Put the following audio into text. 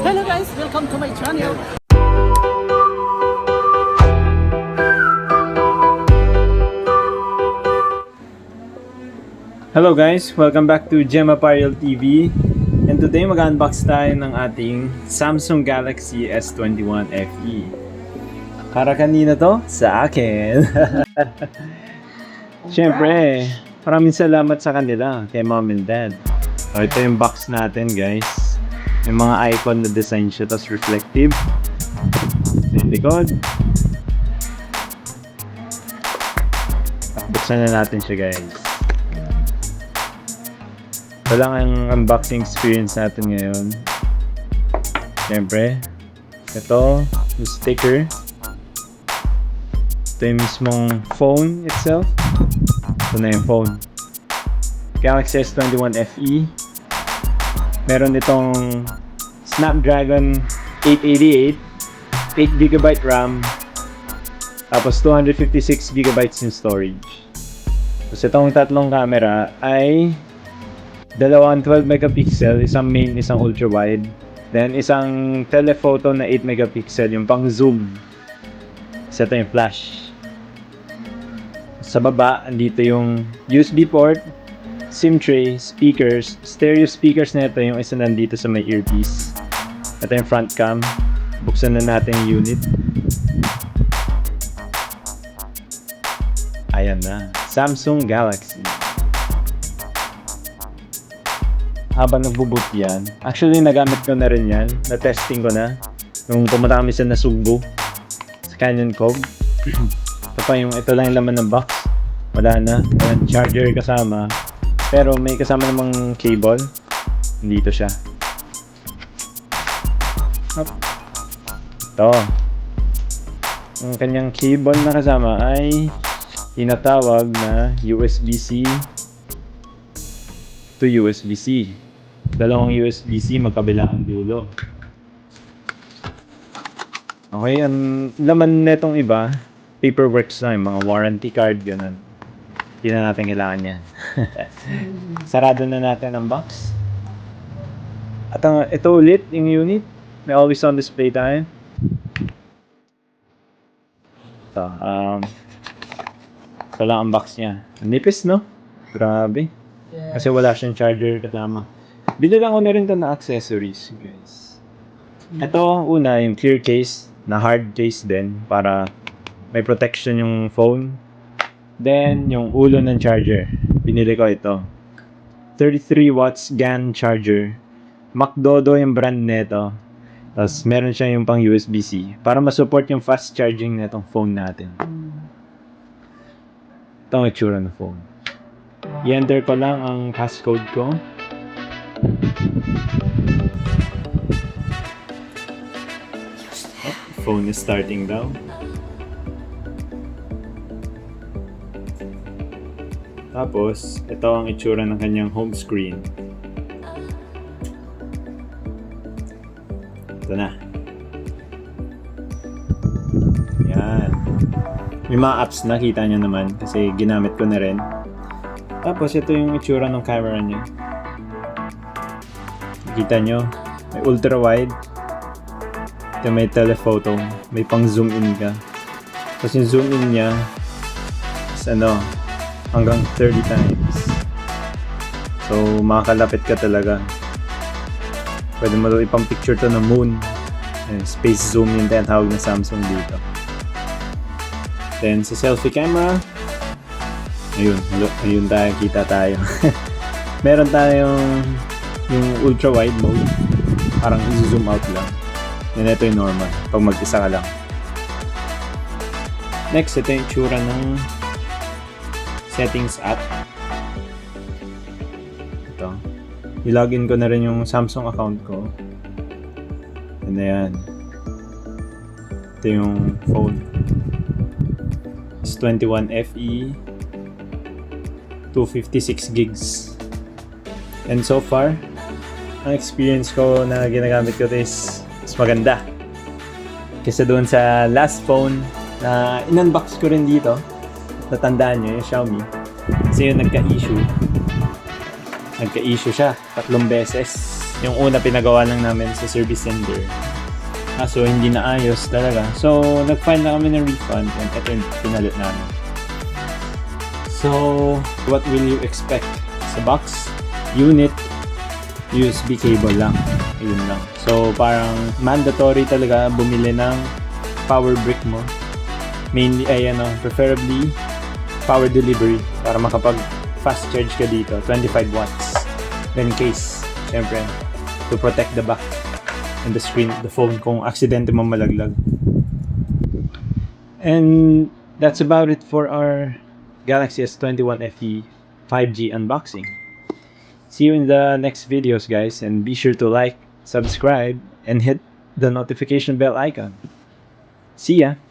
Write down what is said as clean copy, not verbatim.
Hello guys, welcome to my channel. Hello guys, welcome back to Gem Apparel TV. And today mag-unbox tayo ng ating Samsung Galaxy S21 FE. Para kanina to? Sa akin. Siyempre, maraming salamat sa kanila, kay mom and dad. So, ito yung box natin guys. May mga icon na design siya, tapos reflective. Sa yung likod. Buksan na natin siya guys. Ito lang ang unboxing experience natin ngayon. Siyempre, ito yung sticker. Ito yung mismong phone itself. Ito na yung phone. Galaxy S21 FE. Meron itong Snapdragon 888, 8GB RAM, tapos 256GB yung storage. Tapos itong tatlong camera ay dalawang 12MP, isang main, isang ultra wide, then isang telephoto na 8MP, yung pang zoom. Ito yung flash. Sa baba, andito yung USB port, SIM tray, speakers, stereo speakers na ito, yung isa nandito sa may earpiece. Ito yung front cam. Buksan na natin yung unit. Ayan na, Samsung Galaxy. Habang nagbo-boot yan, actually nagamit ko na rin yan, na-testing ko na nung pumunta kami sa Nasugbu sa Canyon Cove. Ito lang yung laman ng box, wala na, walang charger kasama, pero may kasama namang cable. Dito siya. Ito, ang kanyang cable na kasama ay tinatawag na USB-C to USB-C. Dalawang USB-C magkabila ang dulo. Okay, ang laman netong iba, paperwork na, yung mga warranty card, ganun. Hindi na natin kailangan yan. Sarado na natin ang box. At ito ulit, yung unit. May always on display tayo. Ito lang ang box niya. Ang nipis, no? Grabe. Kasi wala siyang charger kasama. Bili lang ko na rin ito na accessories, guys. Ito, una, yung clear case, na hard case din, para may protection yung phone. Then, yung ulo ng charger. Binili ko ito. 33 watts GAN charger. McDodo yung brand nito. Tapos, meron siya yung pang USB-C. Para masupport yung fast charging na itong phone natin. Ito ang itsura ng phone. I-enter ko lang ang passcode ko. Phone is starting daw. Tapos, ito ang itsura ng kanyang home screen. Ito na. Yan. May mga apps na, kita nyo naman kasi ginamit ko na rin. Tapos, ito yung itsura ng camera niya. Kita nyo, may ultra wide. Ito may telephoto, may pang zoom in ka. Tapos yung zoom in niya is hanggang 30 times. So, makakalapit ka talaga. Pwede mo ipang picture to ng moon. Space zoom yung tinatawag na Samsung dito. Then, sa selfie camera, ayun tayo, kita tayo. Meron tayong yung ultra wide mode. Parang i-zoom out lang. Then, ito yung normal. Pag mag-isa ka lang. Next, ito yung tsura ng settings app. Ito. I-login ko na rin yung Samsung account ko. And ayan. Ito yung phone. S21 FE 256 gigs. And so far, ang experience ko na ginagamit ko is maganda. Kasi doon sa last phone na in-unbox ko rin dito, natandaan nyo yung Xiaomi. Kasi yung nagka-issue siya 3 beses. Yung una pinagawa lang namin sa service center. Kaso hindi na ayos talaga. So, nag-file na kami ng refund and ito yung pinalit namin. So, what will you expect sa box? Unit, USB cable lang. Ayun lang. So, parang mandatory talaga bumili ng power brick mo. Mainly, preferably power delivery para makapag fast charge ka dito. 25 watts. Then case, syempre, to protect the back and the screen, the phone kung aksidente mo malaglag. And that's about it for our Galaxy S21 FE 5G unboxing. See you in the next videos, guys, and be sure to like, subscribe, and hit the notification bell icon. See ya!